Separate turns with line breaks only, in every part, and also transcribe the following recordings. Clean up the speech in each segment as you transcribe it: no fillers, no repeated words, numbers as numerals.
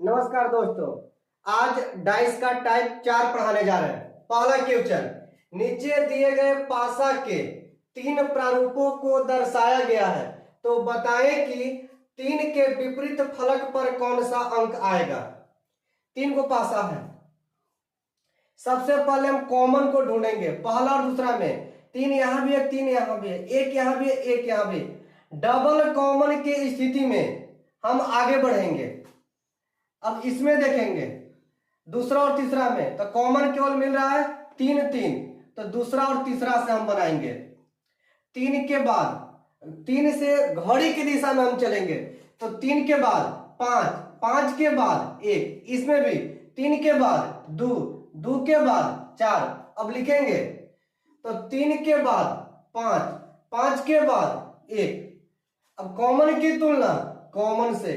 नमस्कार दोस्तों, आज डाइस का टाइप 4 पढ़ाने जा रहे हैं। पहला क्वेश्चन, नीचे दिए गए पासा के 3 प्रारूपों को दर्शाया गया है, तो बताएं कि 3 के विपरीत फलक पर कौन सा अंक आएगा। 3 को पासा है। सबसे पहले हम कॉमन को ढूंढेंगे, पहला और दूसरा में 3 यहां भी है, 3 यहां भी है, 1 यहां भी है, 1 यहां भी। डबल कॉमन की स्थिति में हम आगे बढ़ेंगे। अब इसमें देखेंगे दूसरा और तीसरा में, तो कॉमन केवल मिल रहा है 3 3, तो दूसरा और तीसरा से हम बनाएंगे। 3 के बाद 3 से घड़ी की दिशा में हम चलेंगे, तो 3 के बाद 5, 5 के बाद 1, इसमें भी 3 के बाद 2, 2 के बाद 4। अब लिखेंगे तो 3 के बाद 5, 5 के बाद 1। अब कॉमन की तुलना कॉमन से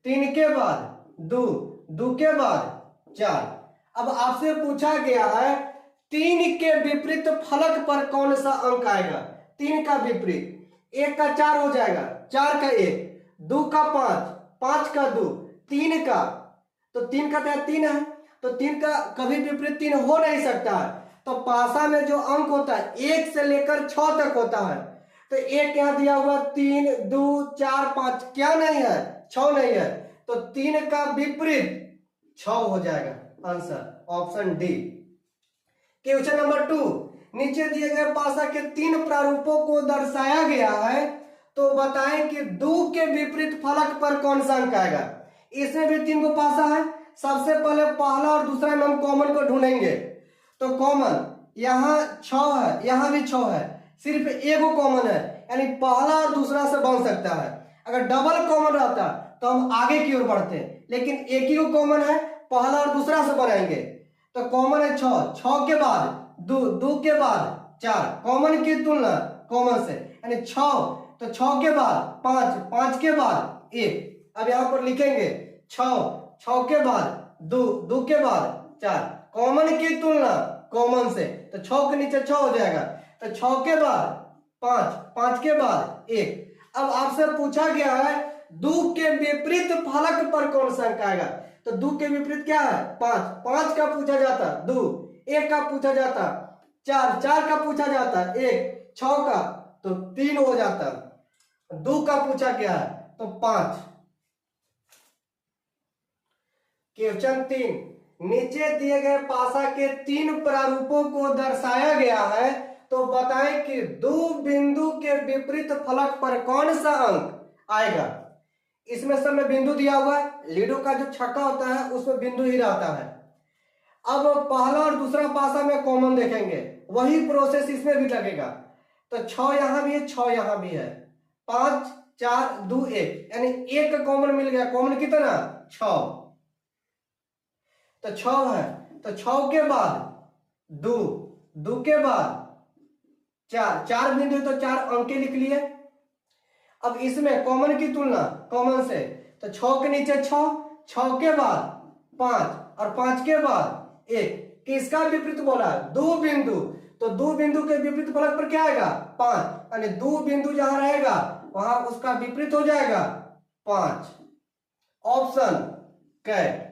3 के बाद 2, 2 के बाद 4। अब आपसे पूछा गया है 3 के विपरीत फलक पर कौन सा अंक आएगा। 3 का विपरीत, 1 का 4 हो जाएगा, 4 का 1, 2 का 5, 5 का 2, 3 का, तो 3 का 3 है, तो 3 का कभी विपरीत 3 हो नहीं सकता है। तो पासा में जो अंक होता है 1 से लेकर 6 तक होता है, तो 1 यहां दिया हुआ 3, 2, 4, 5, क्या नहीं है, 6 नहीं है, तो 3 का विपरीत 6 हो जाएगा। Answer option D. Question number 2, नीचे दिए गए पासा के 3 प्रारूपों को दर्शाया गया है, तो बताएं कि 2 के विपरीत फलक पर कौन सा अंक आएगा। इसमें भी 3 को पासा है। सबसे पहले पहला और दूसरा में हम कॉमन को ढूंढेंगे, तो कॉमन यहां 6 है, यहां भी 6 है, सिर्फ एक कॉमन है, यानी पहला और दूसरा से बन सकता है। अगर डबल कॉमन रहता तो हम आगे की ओर बढ़ते, लेकिन एक ही कॉमन है, पहला और दूसरा से बनाएंगे। तो कॉमन है 6, 6 के बाद 2, 2 के बाद 4, कॉमन की तुलना कॉमन से, यानी 6, तो 6 के बाद 5, 5 के बाद 1। अब यहां पर लिखेंगे 6, 6 के बाद 2, 2 के बाद 4, कॉमन की तुलना कॉमन से, तो 6 के नीचे 6 हो जाएगा, तो 6 के बाद 5, 5 के बाद 1। अब आपसे पूछा गया है 2 के विपरीत फलक पर कौन सा अंक आएगा, तो 2 के विपरीत क्या है 5, 5 का पूछा जाता 2, 1 का पूछा जाता 4, 4 का पूछा जाता 1, 6 का तो 3 हो जाता, 2 का पूछा गया है तो 5। क्वेश्चन 3, नीचे दिए गए पासा के 3 प्रारूपों को दर्शाया गया है, तो बताएं कि 2 बिंदु के विपरीत फलक पर कौन सा अंक आएगा। इसमें सब में बिंदु दिया हुआ है, लीडो का जो छक्का होता है उसमें बिंदु ही रहता है। अब पहला और दूसरा पासा में कॉमन देखेंगे, वही प्रोसेस इसमें भी लगेगा। तो 6 यहां भी है, 6 यहां भी है, 5, 4, 2, 1, यानी 1 कॉमन मिल गया। कॉमन कितना 6, तो 6 है, तो 6 के बाद 2, 2 के बाद 4, 4 बिंदु तो 4 अंक लिख लिए। अब इसमें कॉमन की तुलना कॉमन से, तो 6 के नीचे 6, 6 के बाद 5 और 5 के बाद 1। किसका विपरीत बोला 2 बिंदु, तो 2 बिंदु के विपरीत फलक पर क्या आएगा 5, यानी 2 बिंदु जहां रहेगा वहां उसका विपरीत हो जाएगा 5। ऑप्शन क।